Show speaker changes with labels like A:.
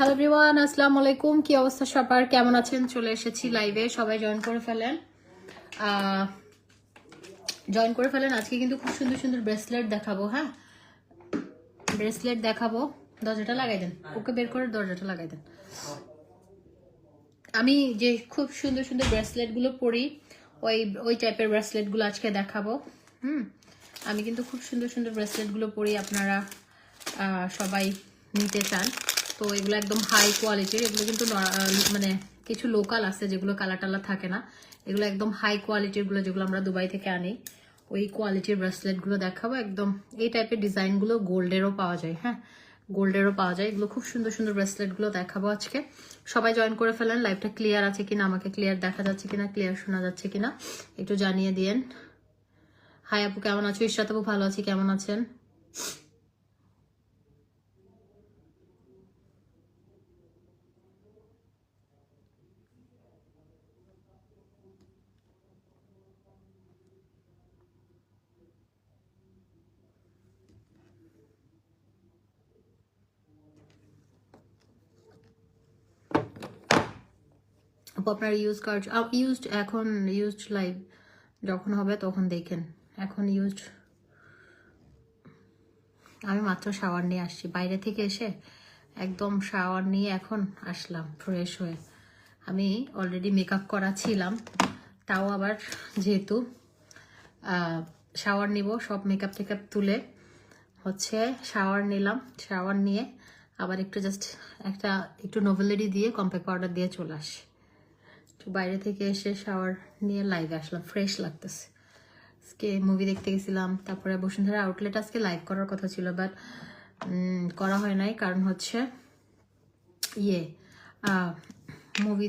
A: Hello everyone, আসসালামু আলাইকুম। কি অবস্থা সবার, কেমন আছেন? চলে এসেছি লাইভে, সবাই জয়েন করে ফেলেন। আজকে কিন্তু খুব সুন্দর সুন্দর ব্রেসলেট দেখাবো। হ্যাঁ, ব্রেসলেট দেখাবো। দরজাটা লাগাই দেন, ওকে বের করে দরজাটা লাগাই দেন। আমি যে খুব সুন্দর সুন্দর ব্রেসলেটগুলো পরি, ওই টাইপের ব্রেসলেটগুলো আজকে দেখাবো। আমি কিন্তু খুব সুন্দর সুন্দর ব্রেসলেটগুলো পরি, আপনারা সবাই নিতে চান তো এগুলো একদম হাই কোয়ালিটির। এগুলো কিন্তু মানে কিছু লোকাল আছে যেগুলো কালার টালার থাকে না, এগুলো একদম হাই কোয়ালিটির গুলো, যেগুলো আমরা দুবাই থেকে আনি, ওই কোয়ালিটির ব্রেসলেটগুলো দেখাবো। একদম এই টাইপের ডিজাইনগুলো গোল্ডেরও পাওয়া যায়। হ্যাঁ, গোল্ডেরও পাওয়া যায়। এগুলো খুব সুন্দর সুন্দর ব্রেসলেটগুলো দেখাবো আজকে। সবাই জয়েন করে ফেলেন। লাইভটা ক্লিয়ার আছে কিনা, আমাকে ক্লিয়ার দেখা যাচ্ছে কিনা, ক্লিয়ার শোনা যাচ্ছে কিনা একটু জানিয়ে দিয়েন। হাই আপু, কেমন আছো? ইশরাত আপু, ভালো আছি, কেমন আছেন? আপু আপনার এখন ইউজড লাইভ যখন হবে তখন দেখেন। এখন ইউজড, আমি মাত্র শাওয়ার নিয়ে আসছি বাইরে থেকে এসে, একদম শাওয়ার নিয়ে এখন আসলাম ফ্রেশ হয়ে। আমি অলরেডি মেকআপ করা ছিলাম, তাও আবার যেহেতু শাওয়ার নিব, সব মেকআপ টেকআপ তুলে হচ্ছে শাওয়ার নিলাম। শাওয়ার নিয়ে আবার একটু নোভেলেরি দিয়ে কম্প্যাক্ট পাউডার দিয়ে চলে আসি। তো বাইরে থেকে এসে শাওয়ার নিয়ে লাইভে আসলাম, ফ্রেশ লাগতেছে। আজকে মুভি দেখতে গেছিলাম, তারপরে বসুন্ধরা আউটলেট আজকে লাইভ করার কথা ছিল, বাট করা হয় নাই, কারণ হচ্ছে মুভি